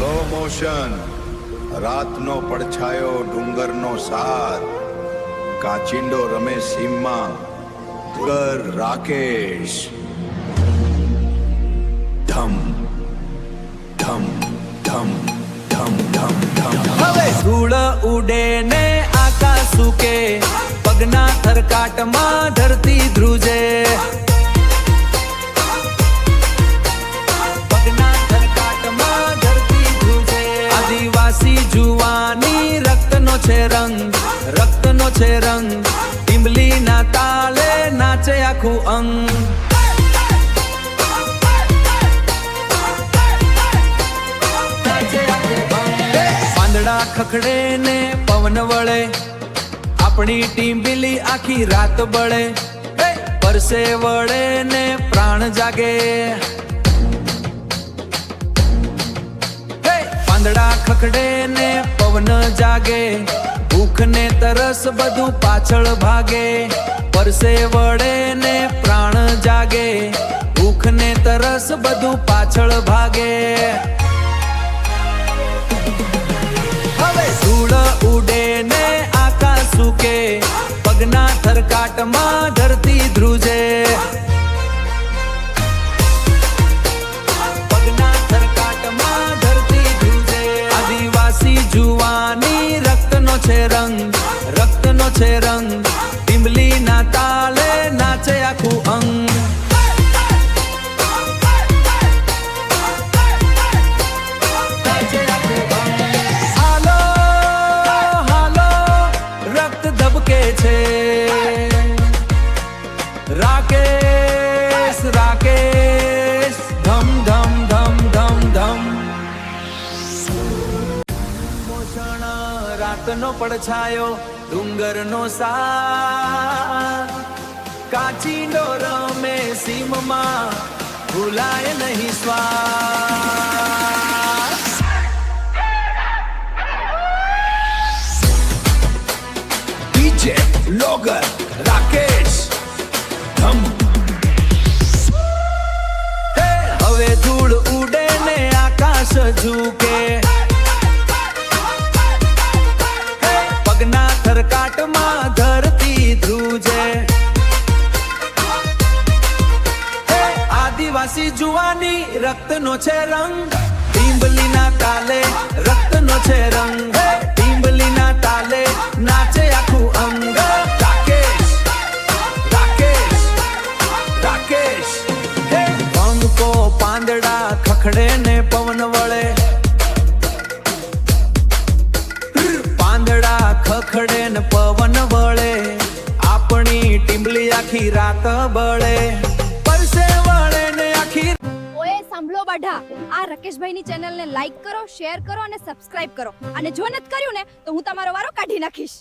Slow motion, રાતનો પડછાયો ડુંગરનો સાથ, કાચિંડો રમે સીમમાં, ઘર રાકેશ. ધમ ધમ ધમ ધમ ધમ ધમ. હવે ધૂળ ઉડે ને આકાશ સૂકે, પગના થરકાટમાં ધરતી ધ્રુજે. પગના થરકાટમાં ધરતી ધ્રુજે. આદિવાસી જુવાની રક્તનો છે રંગ, રક્તનો છે રંગ. ટીંબલીના તાલે નાચે આખું અંગ. પાંદડા ખખડે ને પવન વળે, આપણી ટીંબલી આખી રાત બળે. પરસે વળે ને પ્રાણ જાગે. પાંદડા ખખડે ને પવન જાગે, ભૂખ ને તરસ બધું પાછળ ભાગે. પરસે વળે ને પ્રાણ જાગે, ભૂખ ને તરસ બધું પાછળ ભાગે. હવે ધૂળ ઉડે ને આકાશ સૂકે, પગના થરકાટમાં ધરતી ધ્રુજે. પગના થરકાટમાં ધરતી ધ્રુજે. આદિવાસી જુવાની રક્તનો છે રંગ, રક્તનો છે રંગ. ટીંબલીના તાલે નાચે આખું અંગ. રાકેશ રાકેશ, ધમ ધમ ધમ ધમ ધમ. મોષણ રાતનો પડછાયો ડુંગરનો સાથ, કાચિંડો રમે સીમમાં ભૂલાય નહીં શ્વાસ. ડીજે લોગર રાકેશ. ધમ. હવે ધૂળ ઉડે ને આકાશ ઝૂકે, પગના થરકાટમાં ધરતી ધ્રુજે. આદિવાસી જુવાની રક્તનો છે રંગ, ટીંબલીના તાલે રક્તનો છે રંગ. ટીંબલીના તાલે નાચે આખું અંગ. રાકેશ રાકેશ રાકેશ. પંખો પાંદડા ખખડે ને પવન વળે, પાંદડા ખખડે ને પવન વળે. આપણી ટીંબલી આખી રાત બળે. પરસે વળે ને આખી. ઓએ સાંભળો બાઢા, આ રકેશભાઈની ચેનલને લાઈક કરો, શેર કરો અને સબસ્ક્રાઇબ કરો. અને જો નથી કર્યું ને તો હું તમારો વારો કાઢી નાખીશ.